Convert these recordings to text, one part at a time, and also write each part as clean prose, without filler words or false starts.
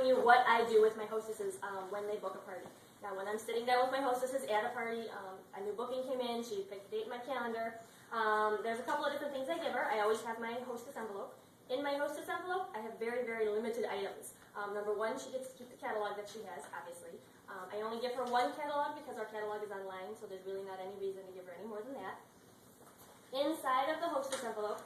showing you what I do with my hostesses when they book a party. Now, when I'm sitting down with my hostesses at a party, a new booking came in, she picked a date in my calendar. There's a couple of different things I give her. I always have my hostess envelope. In my hostess envelope, I have very, very limited items. Number one, she gets to keep the catalog that she has, obviously. I only give her one catalog because our catalog is online, so there's really not any reason to give her any more than that. Inside of the hostess envelope,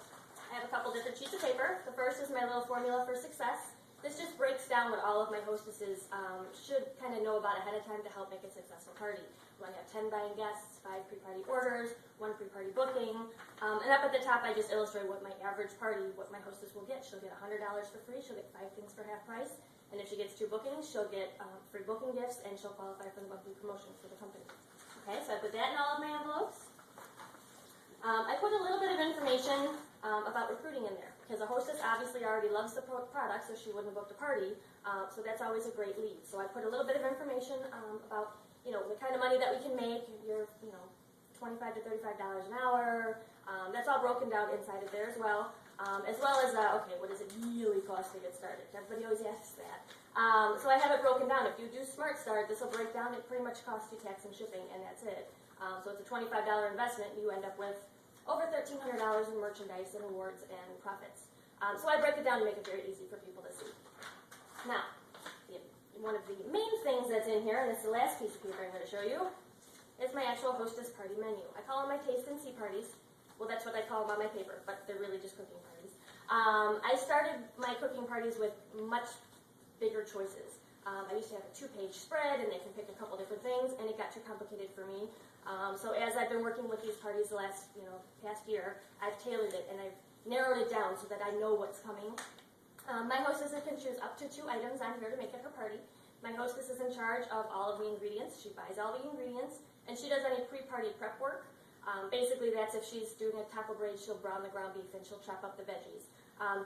I have a couple different sheets of paper. The first is my little formula for success. This just breaks down what all of my hostesses should kind of know about ahead of time to help make a successful party. We want to have 10 buying guests, 5 pre-party orders, 1 pre-party booking, and up at the top I just illustrate what my average party, what my hostess will get. She'll get $100 for free, she'll get 5 things for half price, and if she gets 2 bookings, she'll get free booking gifts, and she'll qualify for the monthly promotion for the company. Okay, so I put that in all of my envelopes. I put a little bit of information about recruiting in there, because a hostess obviously already loves the product, so she wouldn't have booked a party, so that's always a great lead. So I put a little bit of information about, the kind of money that we can make, your, $25 to $35 an hour, that's all broken down inside of there as well as, okay, what does it really cost to get started? Everybody always asks that. So I have it broken down. If you do Smart Start, this will break down, it pretty much costs you tax and shipping, and that's it. So it's a $25 investment, you end up with over $1,300 in merchandise and awards and profits. So I break it down to make it very easy for people to see. Now, one of the main things that's in here, and this is the last piece of paper I'm going to show you, is my actual hostess party menu. I call them my taste and see parties. Well, that's what I call them on my paper, but they're really just cooking parties. I started my cooking parties with much bigger choices. I used to have a 2-page spread, and they can pick a couple different things, and it got too complicated for me. So as I've been working with these parties the last, past year, I've tailored it, and I've narrowed it down so that I know what's coming. My hostess can choose up to 2 items on here to make at her party. My hostess is in charge of all of the ingredients. She buys all the ingredients, and she does any pre-party prep work. Basically, that's if she's doing a taco braid, she'll brown the ground beef, and she'll chop up the veggies.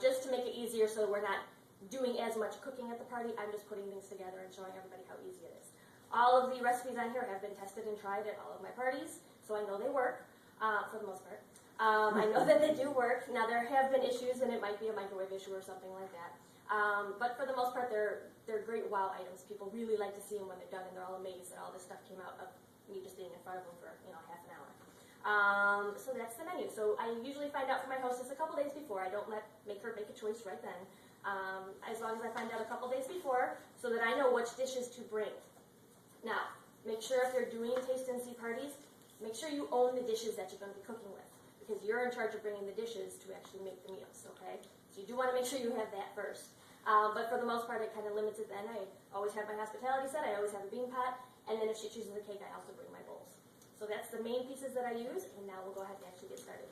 Just to make it easier so we're not doing as much cooking at the party, I'm just putting things together and showing everybody how easy it is. All of the recipes on here have been tested and tried at all of my parties, so I know they work, for the most part. I know that they do work. Now, there have been issues, and it might be a microwave issue or something like that. But for the most part, they're great wow items. People really like to see them when they're done, and they're all amazed that all this stuff came out of me just being in front of them for, half an hour. So that's the menu. So I usually find out from my hostess a couple days before. I don't make her make a choice right then. As long as I find out a couple days before, so that I know which dishes to bring. Now, make sure if you're doing taste and see parties, make sure you own the dishes that you're going to be cooking with, because you're in charge of bringing the dishes to actually make the meals, okay? So you do want to make sure you have that first. But for the most part, it kind of limits it then. I always have my hospitality set, I always have a bean pot, and then if she chooses a cake, I also bring my bowls. So that's the main pieces that I use, and now we'll go ahead and actually get started.